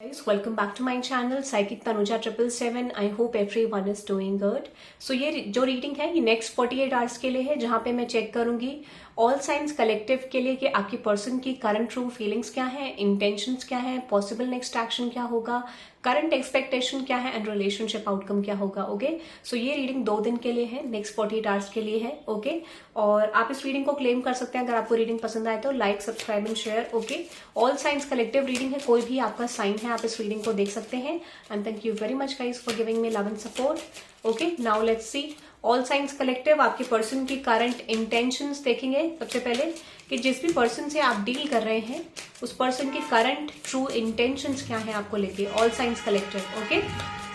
Guys, welcome back to my channel Psychic Tanuja 777. I hope everyone is doing good. So ये जो reading है ये next 48 hours के लिए है, जहां पे मैं चेक करूंगी ऑल साइंस कलेक्टिव के लिए कि आपकी पर्सन की करंट ट्रू फीलिंग्स क्या है, इंटेंशंस क्या है, पॉसिबल नेक्स्ट एक्शन क्या होगा, करंट एक्सपेक्टेशन क्या है एंड रिलेशनशिप आउटकम क्या होगा. ओके, सो ये रीडिंग 2 दिन के लिए है, नेक्स्ट 48 आवर्स के लिए है. ओके, और आप इस रीडिंग को क्लेम कर सकते हैं. अगर आपको रीडिंग पसंद आए तो like, subscribe and share. Okay, all science collective reading है, कोई भी आपका साइन है आप इस रीडिंग को देख सकते हैं. And thank you very much guys for giving me love and support. Okay, now let's see all science collective आपके पर्सन की करंट इंटेंशंस देखेंगे. सबसे पहले कि जिस भी पर्सन से आप डील कर रहे हैं उस पर्सन की करंट ट्रू इंटेंशंस क्या है आपको लेके. All science collective. Okay,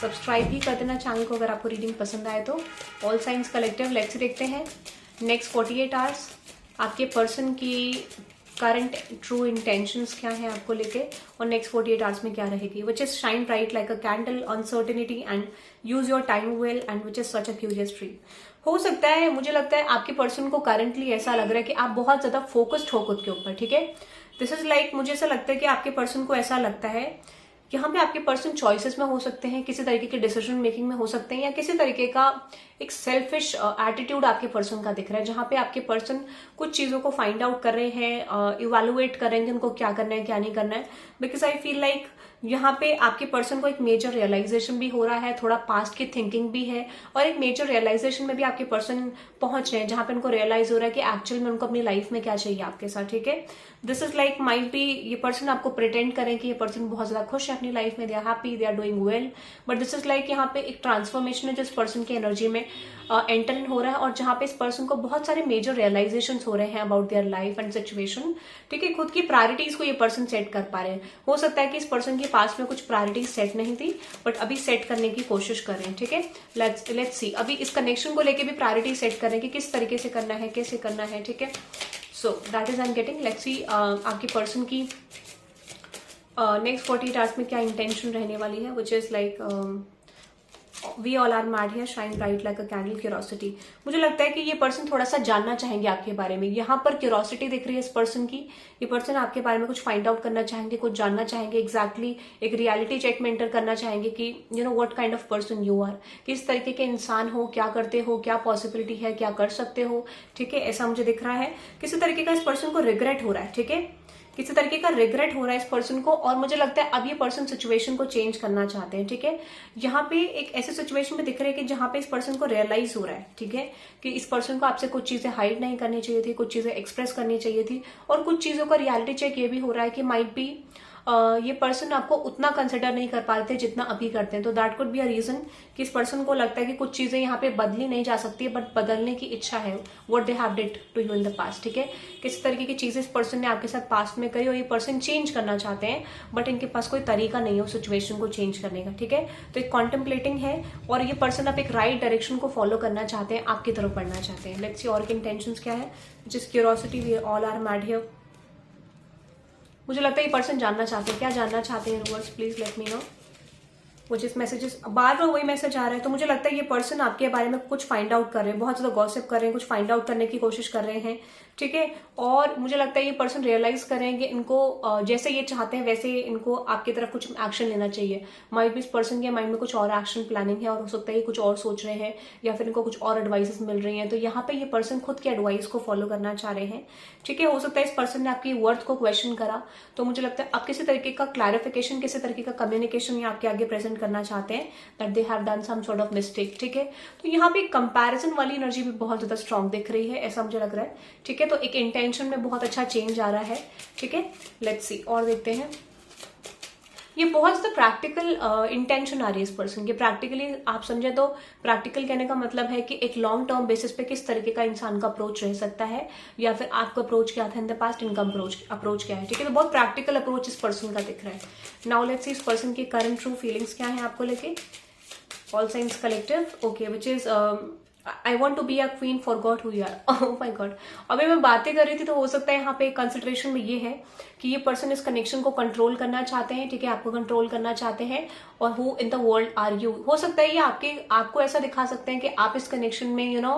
subscribe भी कर देना चैनल को अगर आपको रीडिंग पसंद आए तो. ऑल साइंस कलेक्टिव लेट्स देखते हैं नेक्स्ट 48 आवर्स आपके पर्सन की करंट ट्रू इंटेंशंस क्या है आपको लेके और नेक्स्ट 48 आवर्स में क्या रहेगी. Which is shine bright like a candle, uncertainty and use your time well and which is such a curious tree. हो सकता है, मुझे लगता है आपके पर्सन को करंटली ऐसा लग रहा है कि आप बहुत ज्यादा फोकस्ड हो खुद के ऊपर. ठीक है, दिस इज लाइक मुझे ऐसा लगता है कि आपके पर्सन को ऐसा लगता है यहाँ पे आपके पर्सन चॉइसेस में हो सकते हैं, किसी तरीके के डिसीजन मेकिंग में हो सकते हैं, या किसी तरीके का एक सेल्फिश एटीट्यूड आपके पर्सन का दिख रहा है, जहां पे आपके पर्सन कुछ चीजों को फाइंड आउट कर रहे हैं, इवेलुएट करेंगे उनको क्या करना है क्या नहीं करना है. बिकॉज आई फील लाइक यहाँ पे आपके पर्सन को एक मेजर रियलाइजेशन भी हो रहा है, थोड़ा पास्ट की थिंकिंग भी है, और एक मेजर रियलाइजेशन में भी आपके पर्सन पहुंच रहे हैं जहां पे उनको रियलाइज हो रहा है कि एक्चुअल में उनको अपनी लाइफ में क्या चाहिए आपके साथ. ठीक है, this is like might be ये पर्सन आपको प्रिटेंड करें कि ये पर्सन बहुत ज्यादा खुश है अपनी लाइफ में, they are happy, they are doing well, but this is like यहाँ पे एक ट्रांसफॉर्मेशन है जिस पर्सन की एनर्जी में एंटर इन हो रहा है, और जहां पे इस पर्सन को बहुत सारे मेजर रियलाइजेशन हो रहे हैं about their life and situation. ठीक है, खुद की प्रायोरिटीज को ये पर्सन सेट कर पा रहे हैं. हो सकता है कि इस पर्सन के पास में कुछ प्रायोरिटीज सेट नहीं थी बट अभी सेट करने की कोशिश कर रहे हैं. ठीक है, लेट्स सी अभी इस कनेक्शन को लेके भी प्रायोरिटी सेट कर रहे हैं कि किस तरीके से करना है, कैसे करना है. ठीक है, so that is I am getting. Let's see आपके पर्सन की नेक्स्ट 48 आवर्स में क्या इंटेंशन रहने वाली है. Which is like we all are mad here, shine bright like a candle, curiosity. मुझे लगता है कि ये पर्सन थोड़ा सा जानना चाहेंगे आपके बारे में. यहाँ पर क्यूरोसिटी दिख रही है इस पर्सन की. ये पर्सन आपके बारे में कुछ फाइंड आउट करना चाहेंगे, कुछ जानना चाहेंगे, एग्जैक्टली एक रियलिटी चेक में एंटर करना चाहेंगे कि you know what kind of person you are, किस तरीके के इंसान हो, क्या करते हो, क्या पॉसिबिलिटी है, क्या कर सकते हो. ठीक है, ऐसा मुझे दिख रहा है. किसी तरीके का इस पर्सन को रिग्रेट हो रहा है. ठीक है, किसी तरीके का रिग्रेट हो रहा है इस पर्सन को, और मुझे लगता है अब ये पर्सन सिचुएशन को चेंज करना चाहते हैं. ठीक है, यहाँ पे एक ऐसे सिचुएशन में दिख रहे हैं कि जहां पे इस पर्सन को रियलाइज हो रहा है. ठीक है, कि इस पर्सन को आपसे कुछ चीजें हाइड नहीं करनी चाहिए थी, कुछ चीजें एक्सप्रेस करनी चाहिए थी, और कुछ चीजों का रियलिटी चेक ये भी हो रहा है कि माइट बी ये पर्सन आपको उतना कंसिडर नहीं कर पाते जितना अभी करते हैं. तो that could be a reason कि इस पर्सन को लगता है कि कुछ चीजें यहाँ पे बदली नहीं जा सकती है, बट बदलने की इच्छा है. What they have did to you in the past. ठीक है, किस तरीके की चीजें इस पर्सन ने आपके साथ पास्ट में करी और ये पर्सन चेंज करना चाहते हैं, बट इनके पास कोई तरीका नहीं है उस सिचुएशन को चेंज करने का. ठीक है, तो एक कॉन्टेम्पलेटिंग है, और ये पर्सन आप एक राइट डायरेक्शन को फॉलो करना चाहते हैं, आपकी तरफ बढ़ना चाहते हैं. लेट्स सी और के इंटेंशंस क्या है. जिस curiosity, we all are mad here. मुझे लगता है ये पर्सन जानना चाहते हैं. क्या जानना चाहते हैं universe, please let me know. वो जिस मैसेजेस बार बार वही मैसेज आ रहा है, तो मुझे लगता है ये पर्सन आपके बारे में कुछ फाइंड आउट कर रहे हैं, बहुत ज्यादा गॉसिप कर रहे हैं, कुछ फाइंड आउट करने की कोशिश कर रहे हैं. ठीक है, और मुझे लगता है ये पर्सन रियलाइज करेंगे इनको जैसे ये चाहते हैं वैसे इनको आपकी तरफ कुछ एक्शन लेना चाहिए. माइट भी इस पर्सन के माइंड में कुछ और एक्शन प्लानिंग है, और हो सकता है ये कुछ और सोच रहे हैं, या फिर इनको कुछ और एडवाइसेस मिल रही हैं. तो यहाँ पे ये पर्सन खुद की एडवाइस को फॉलो करना चाह रहे हैं. ठीक है, हो सकता है इस पर्सन ने आपकी वर्थ को क्वेश्चन करा, तो मुझे लगता है अब किसी तरीके का क्लैरिफिकेशन, किसी तरीके का कम्युनिकेशन ये आपके आगे प्रेजेंट करना चाहते हैं that they have done some sort of mistake. ठीक है, तो यहाँ पे कंपैरिजन वाली एनर्जी भी बहुत ज्यादा स्ट्रांग दिख रही है, ऐसा मुझे लग रहा है. ठीक है, तो एक इंटेंशन में बहुत अच्छा चेंज आ रहा है. ठीक है, लेट्स सी और देखते हैं. ये बहुत ज्यादा प्रैक्टिकल इंटेंशन आ रही है इस पर्सन की. प्रैक्टिकली आप समझे तो प्रैक्टिकल कहने का मतलब है कि एक लॉन्ग टर्म बेसिस पे किस तरीके का इंसान का अप्रोच रह सकता है, या फिर आपका अप्रोच क्या था इन द पास्ट, इनका अप्रोच क्या है. ठीक है, तो बहुत प्रैक्टिकल अप्रोच इस पर्सन का दिख रहा है. नाउ लेट्स सी इस पर्सन की करंट ट्रू फीलिंग्स क्या है आपको लेके. All science collective. Okay, which is I want to be a queen, for God who you are. Oh my God, अभी मैं बातें कर रही थी तो हो सकता है यहाँ पे कंसिडरेशन में ये है कि ये पर्सन इस कनेक्शन को कंट्रोल करना चाहते हैं. ठीक है, आपको कंट्रोल करना चाहते हैं, और who in the world are you. हो सकता है ये आपको ऐसा दिखा सकते हैं कि आप इस कनेक्शन में you know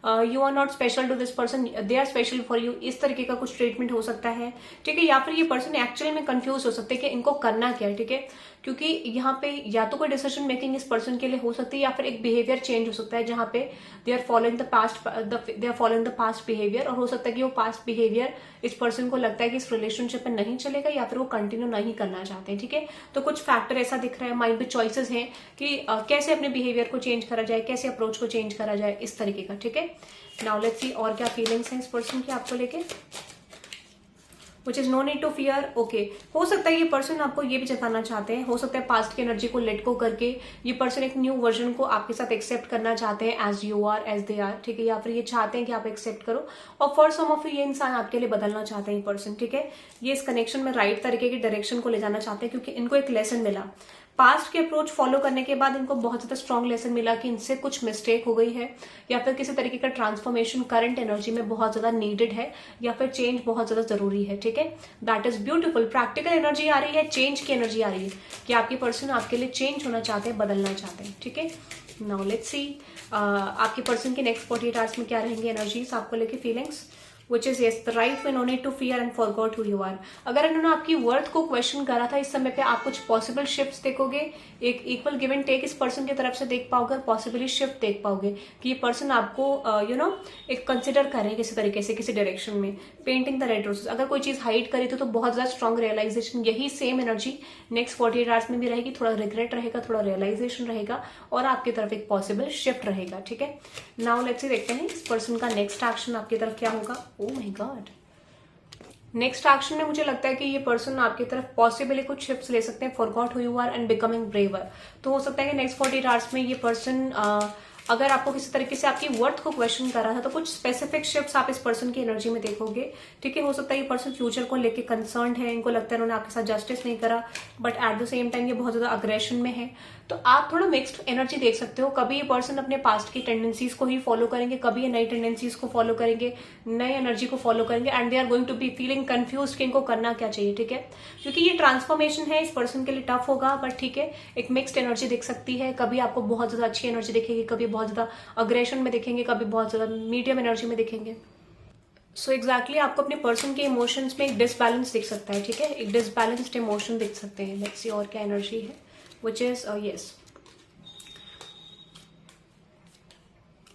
you are not special to this person, they are special for you, इस तरीके का कुछ ट्रीटमेंट हो सकता है, ठीक है। या फिर ये पर्सन एक्चुअली में कंफ्यूज हो सकते हैं कि इनको करना क्या है, ठीक है, क्योंकि यहाँ पे या तो कोई डिसीजन मेकिंग इस पर्सन के लिए हो सकती है या फिर एक बिहेवियर चेंज हो सकता है जहाँ पे they are following the past behaviour, और हो सकता है कि वो पास्ट बिहेवियर इस पर्सन को लगता है कि इस रिलेशनशिप में नहीं चलेगा या फिर वो कंटिन्यू नहीं करना चाहते हैं, ठीक है। तो कुछ फैक्टर ऐसा दिख रहा है, माइंड पे चॉइसेस हैं कि कैसे अपने बिहेवियर को चेंज करा जाए, कैसे अप्रोच को चेंज करा जाए, इस तरीके का, ठीक है। नाउ लेट्स सी और क्या फीलिंग्स हैं इस पर्सन की आपको लेके, which is no need to fear. Okay, हो सकता है ये पर्सन आपको ये भी जताना चाहते हैं, हो सकता है पास्ट की एनर्जी को लेट गो करके ये पर्सन एक न्यू वर्जन को आपके साथ एक्सेप्ट करना चाहते हैं, as you are as they are, ठीक है, या फिर ये चाहते हैं कि आप एक्सेप्ट करो, और फॉर सम ऑफ ये इंसान आपके लिए बदलना चाहते हैं ये पर्सन, ठीक है। ये इस कनेक्शन में राइट तरीके की डायरेक्शन को ले जाना चाहते हैं क्योंकि इनको एक लेसन मिला, पास्ट के अप्रोच फॉलो करने के बाद इनको बहुत ज्यादा स्ट्रॉन्ग लेसन मिला कि इनसे कुछ मिस्टेक हो गई है, या फिर किसी तरीके का ट्रांसफॉर्मेशन करंट एनर्जी में बहुत ज्यादा नीडेड है, या फिर चेंज बहुत ज्यादा जरूरी है, ठीक है। That is beautiful. Practical energy आ रही है, चेंज की एनर्जी आ रही है कि आपकी पर्सन आपके लिए चेंज होना चाहते हैं, बदलना चाहते हैं, ठीक है। नाउ लेट्स सी आपके पर्सन के नेक्स्ट 48 आवर्स में क्या रहेंगे एनर्जीज आपको लेके, feelings, which is yes the right way, no need to fear and forgot who you are। अगर इन्होंने आपकी वर्थ को क्वेश्चन करा था, इस समय पे आप कुछ पॉसिबल शिफ्ट्स देखोगे, एक इक्वल गिव एंड टेक इस पर्सन की तरफ से देख पाओगे, पॉसिबली शिफ्ट देख पाओगे कि ये पर्सन आपको एक कंसिडर कर रहे हैं किसी तरीके से, किसी डायरेक्शन में। पेंटिंग द रेड रोजेस, अगर कोई चीज हाइड करी तो बहुत ज्यादा स्ट्रॉन्ग रियलाइजेशन, यही सेम एनर्जी नेक्स्ट 48 आवर्स में भी रहेगी, थोड़ा रिग्रेट रहेगा, थोड़ा रियलाइजेशन रहेगा, और आपकी तरफ एक पॉसिबल शिफ्ट रहेगा, ठीक है। नाउ लेट्स सी देखते हैं इस पर्सन का नेक्स्ट एक्शन आपकी तरफ क्या होगा। Oh my God, next action में मुझे लगता है कि ये पर्सन आपकी तरफ पॉसिबली कुछ शिफ्ट्स ले सकते हैं, forgot who you are and becoming braver. तो हो सकता है कि नेक्स्ट 48 आवर्स में ये पर्सन अगर आपको किसी तरीके से आपकी वर्थ को क्वेश्चन कर रहा था तो कुछ स्पेसिफिक शिफ्ट्स आप इस पर्सन की एनर्जी में देखोगे, ठीक है। हो सकता है ये पर्सन फ्यूचर को लेके कंसर्न्ड है, इनको लगता है इन्होंने आपके साथ जस्टिस नहीं करा, but at the same time ये बहुत ज्यादा अग्रेशन में है। तो आप थोड़ा मिक्स्ड एनर्जी देख सकते हो, कभी ये पर्सन अपने पास्ट की टेंडेंसीज को ही फॉलो करेंगे, कभी ये नई टेंडेंसीज को फॉलो करेंगे, नई एनर्जी को फॉलो करेंगे, and they are going to be feeling confuse कि इनको करना क्या चाहिए, ठीक है। क्योंकि ये ट्रांसफॉर्मेशन है, इस पर्सन के लिए टफ होगा, बट ठीक है, एक मिक्स्ड एनर्जी दिख सकती है। कभी आपको बहुत ज्यादा अच्छी एनर्जी दिखेगी, कभी बहुत ज्यादा अग्रेशन में दिखेंगे, कभी बहुत ज्यादा मीडियम एनर्जी में दिखेंगे। सो एग्जैक्टली आपको अपने पर्सन के इमोशंस में एक डिसबैलेंस दिख सकता है, ठीक है, एक डिसबैलेंस्ड इमोशन दिख सकते हैं। लेट्स सी और क्या एनर्जी है, विच इज यस,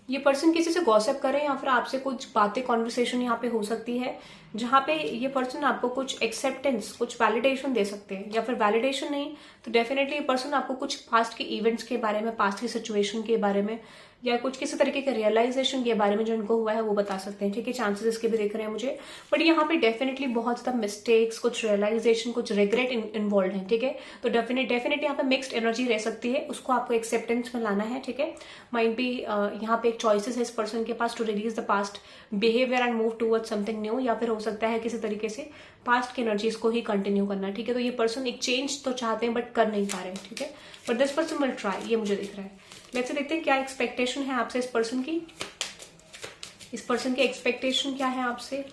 ये पर्सन किसी से गॉसिप करे या फिर आपसे कुछ बातें, कॉन्वर्सेशन यहाँ पे हो सकती है जहाँ पे ये पर्सन आपको कुछ एक्सेप्टेंस, कुछ वैलिडेशन दे सकते हैं, या फिर वैलिडेशन नहीं तो डेफिनेटली ये पर्सन आपको कुछ पास्ट के इवेंट्स के बारे में, पास्ट की सिचुएशन के बारे में, या कुछ किसी तरीके के रियलाइजेशन के बारे में जो इनको हुआ है वो बता सकते हैं, ठीक है। चांसेस इसके भी दिख रहे हैं मुझे, बट यहाँ पे डेफिनेटली बहुत ज्यादा मिस्टेक्स, कुछ रियलाइजेशन, कुछ रिग्रेट इन्वॉल्व है, ठीक है। तो डेफिनेटली यहाँ पे मिक्स्ड एनर्जी रह सकती है, उसको आपको एक्सेप्टेंस में लाना है, ठीक है। माइंड भी यहाँ पे एक चॉइसेस है इस पर्सन के पास to release the past behaviour and move toward something new, या फिर हो सकता है किसी तरीके से पास्ट की एनर्जीज को ही कंटिन्यू करना, ठीक है। तो ये पर्सन एक चेंज तो चाहते हैं बट कर नहीं पा रहे, ठीक है, but this person will try, ये मुझे दिख रहा है। लेट्स देखते हैं क्या एक्सपेक्टेशन है आपसे इस पर्सन की, इस पर्सन की एक्सपेक्टेशन क्या है आपसे।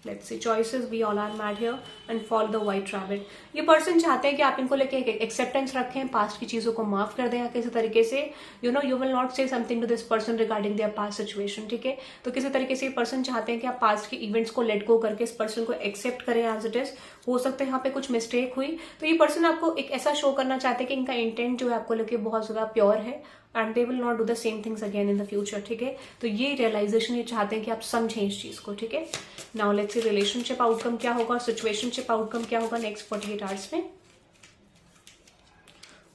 Let's see choices, we all are mad here and follow the white rabbit. ये पर्सन चाहते हैं कि आप इनको लेके एक्सेप्टेंस रखें, पास्ट की चीजों को माफ कर दें, या किसी तरीके से you will not say something to this person regarding their past situation, ठीक है। तो किसी तरीके से ये पर्सन चाहते हैं कि आप पास्ट के इवेंट्स को लेट गो करके इस पर्सन को एक्सेप्ट करें एज इट इज। हो सकता है यहाँ पे कुछ मिस्टेक हुई, तो ये पर्सन आपको एक ऐसा शो करना चाहते हैं कि इनका इंटेंट जो है आपको लेके बहुत ज्यादा प्योर है, and they will not do the same things again in the future, ठीक है। तो ये रियलाइजेशन ये चाहते हैं कि आप समझें इस चीज को, ठीक है। Now let's see relationship outcome क्या होगा और सिचुएशनशिप आउटकम क्या होगा नेक्स्ट 48 आवर्स में,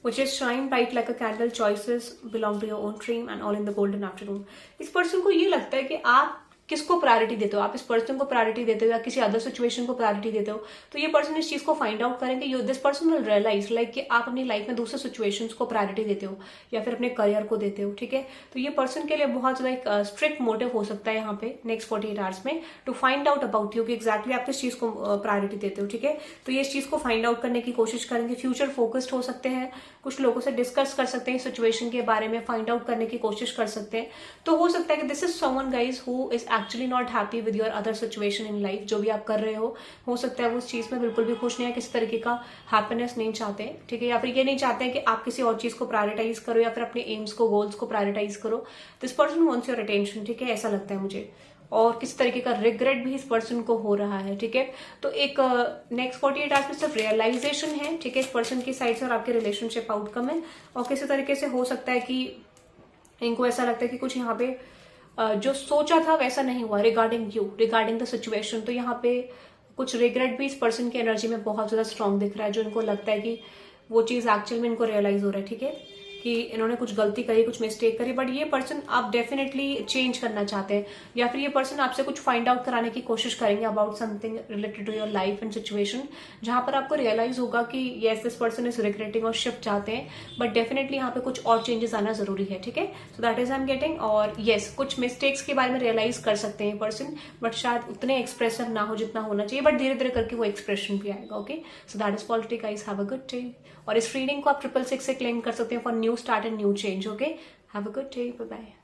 which is shine bright like a candle, choices belong to your own dream and all in the golden afternoon। इस पर्सन को ये लगता है कि आप किसको प्रायोरिटी देते हो, आप इस पर्सन को प्रायोरिटी देते हो या किसी अदर सिचुएशन को प्रायोरिटी देते हो। तो ये पर्सन इस चीज को फाइंड आउट करेंगे, you this person will realise like कि आप अपनी लाइफ में दूसरे सिचुएशंस को प्रायोरिटी देते हो या फिर अपने करियर को देते हो, ठीक है। तो ये पर्सन के लिए बहुत ज्यादा एक स्ट्रिक्ट मोटिव हो सकता है यहाँ पे नेक्स्ट 48 आवर्स में to find out about you कि एग्जैक्टली आप किस चीज को प्रायोरिटी देते हो, ठीक है। तो ये इस चीज को फाइंड आउट करने की कोशिश करेंगे, फ्यूचर फोकस्ड हो सकते हैं, कुछ लोगों से डिस्कस कर सकते हैं सिचुएशन के बारे में, फाइंड आउट करने की कोशिश कर सकते हैं। तो हो सकता है कि this is someone guys who is actually not happy with your other situation in life. जो भी आप कर रहे हो सकता है वो उस चीज में बिल्कुल भी खुश नहीं है, किसी तरीके का हैप्पीनेस नहीं चाहते, ठीक है, या फिर ये नहीं चाहते हैं कि आप किसी और चीज को प्रायोरिटाइज करो या फिर अपने एम्स को, गोल्स को प्रायोरिटाइज करो। This person wants your attention, ठीक है, ऐसा लगता है मुझे। और किसी तरीके का रिग्रेट भी इस पर्सन को हो रहा है, ठीक है। तो एक नेक्स्ट 48 आवर्स में सिर्फ रियलाइजेशन है, ठीक है, इस पर्सन की साइड से और आपके रिलेशनशिप आउटकम है। और किसी तरीके से हो सकता है कि इनको ऐसा लगता है कि कुछ यहाँ पे जो सोचा था वैसा नहीं हुआ regarding you, regarding the situation. तो यहाँ पे कुछ रिग्रेट भी इस पर्सन की एनर्जी में बहुत ज्यादा स्ट्रांग दिख रहा है, जो इनको लगता है कि वो चीज एक्चुअल में इनको रियलाइज हो रहा है, ठीक है, कि इन्होंने कुछ गलती करी, कुछ मिस्टेक करी। बट ये पर्सन आप डेफिनेटली चेंज करना चाहते हैं, या फिर ये पर्सन आपसे कुछ फाइंड आउट कराने की कोशिश करेंगे about something related to your life and situation, जहां पर आपको रियलाइज होगा कि yes this person is regretting और शिफ्ट चाहते हैं, बट डेफिनेटली यहाँ पे कुछ और चेंजेस आना जरूरी है, ठीक है। So that is I am getting. और येस कुछ मिस्टेक्स के बारे में रियलाइज कर सकते हैं पर्सन, बट शायद उतने एक्सप्रेसिव ना हो जितना होना चाहिए, बट धीरे धीरे करके वो एक्सप्रेशन भी आएगा। Okay, so that is politics guys, have a good day. और इस रीडिंग को आप 666 से क्लेम कर सकते हैं for new start and new change. Okay, have a good day. Bye bye.